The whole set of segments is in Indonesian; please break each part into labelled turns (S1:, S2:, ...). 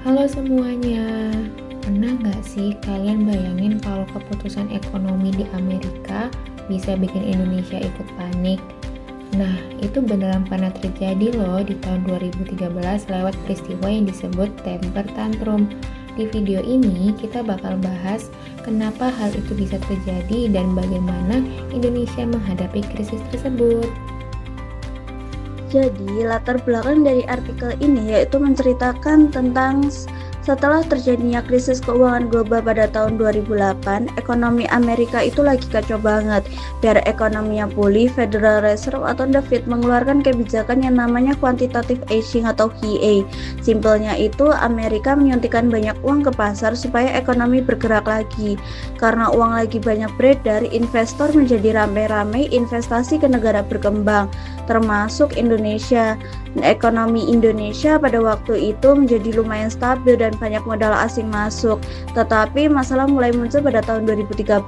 S1: Halo semuanya, pernah nggak sih kalian bayangin kalau keputusan ekonomi di Amerika bisa bikin Indonesia ikut panik? Nah, itu beneran pernah terjadi loh di tahun 2013 lewat peristiwa yang disebut temper tantrum. Di video ini kita bakal bahas kenapa hal itu bisa terjadi dan bagaimana Indonesia menghadapi krisis tersebut.
S2: Jadi, latar belakang dari artikel ini yaitu menceritakan tentang setelah terjadinya krisis keuangan global pada tahun 2008, ekonomi Amerika itu lagi kacau banget. Biar ekonominya pulih, Federal Reserve atau The Fed mengeluarkan kebijakan yang namanya quantitative easing atau QE. Simpelnya itu, Amerika menyuntikkan banyak uang ke pasar supaya ekonomi bergerak lagi. Karena uang lagi banyak beredar, investor menjadi ramai-ramai investasi ke negara berkembang, termasuk Indonesia. Ekonomi Indonesia pada waktu itu menjadi lumayan stabil dan banyak modal asing masuk. Tetapi masalah mulai muncul pada tahun 2013.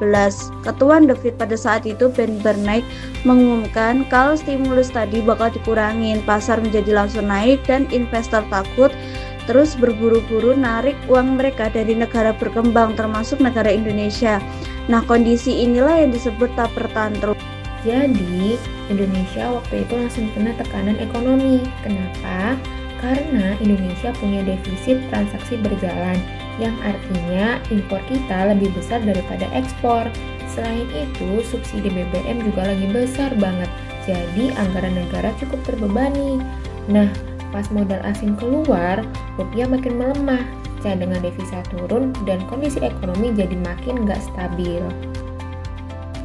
S2: Ketua The Fed pada saat itu, Ben Bernanke, mengumumkan kalau stimulus tadi bakal dikurangin. Pasar menjadi langsung naik dan investor takut, terus berburu-buru narik uang mereka dari negara berkembang termasuk negara Indonesia. Nah, kondisi inilah yang disebut temper tantrum.
S1: Jadi, Indonesia waktu itu langsung kena tekanan ekonomi. Kenapa? Karena Indonesia punya defisit transaksi berjalan, yang artinya impor kita lebih besar daripada ekspor. Selain itu, subsidi BBM juga lagi besar banget, jadi anggaran negara cukup terbebani. Nah, pas modal asing keluar, rupiah makin melemah, cadangan devisa turun, dan kondisi ekonomi jadi makin nggak stabil.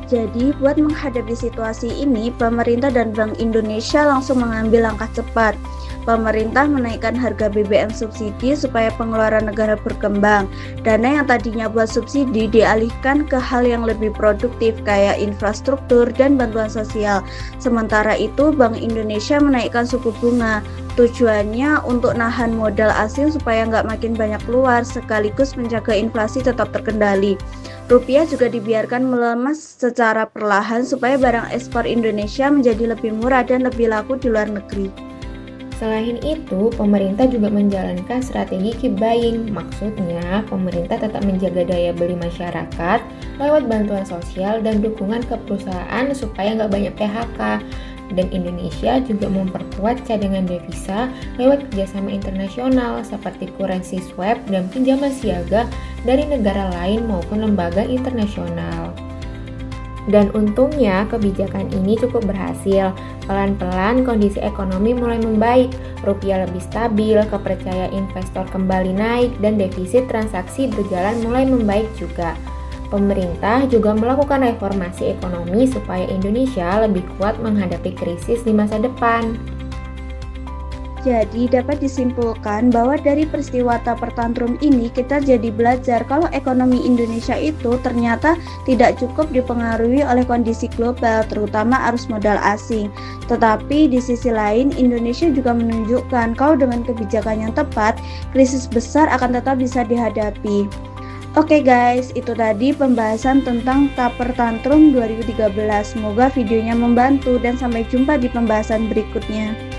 S2: Jadi, buat menghadapi situasi ini, pemerintah dan Bank Indonesia langsung mengambil langkah cepat. Pemerintah menaikkan harga BBM subsidi supaya pengeluaran negara berkembang. Dana yang tadinya buat subsidi dialihkan ke hal yang lebih produktif kayak infrastruktur dan bantuan sosial. Sementara itu, Bank Indonesia menaikkan suku bunga. Tujuannya untuk nahan modal asing supaya nggak makin banyak keluar, sekaligus menjaga inflasi tetap terkendali. Rupiah juga dibiarkan melemah secara perlahan supaya barang ekspor Indonesia menjadi lebih murah dan lebih laku di luar negeri.
S1: Selain itu, pemerintah juga menjalankan strategi keep buying. Maksudnya, pemerintah tetap menjaga daya beli masyarakat lewat bantuan sosial dan dukungan ke perusahaan supaya nggak banyak PHK. Dan Indonesia juga memperkuat cadangan devisa lewat kerjasama internasional seperti currency swap dan pinjaman siaga dari negara lain maupun lembaga internasional. Dan untungnya kebijakan ini cukup berhasil. Pelan-pelan kondisi ekonomi mulai membaik, rupiah lebih stabil, kepercayaan investor kembali naik, dan defisit transaksi berjalan mulai membaik juga. Pemerintah juga melakukan reformasi ekonomi supaya Indonesia lebih kuat menghadapi krisis di masa depan.
S2: Jadi dapat disimpulkan bahwa dari peristiwa temper tantrum ini kita jadi belajar kalau ekonomi Indonesia itu ternyata tidak cukup dipengaruhi oleh kondisi global, terutama arus modal asing. Tetapi di sisi lain Indonesia juga menunjukkan kalau dengan kebijakan yang tepat, krisis besar akan tetap bisa dihadapi. Oke guys, itu tadi pembahasan tentang temper tantrum 2013. Semoga videonya membantu dan sampai jumpa di pembahasan berikutnya.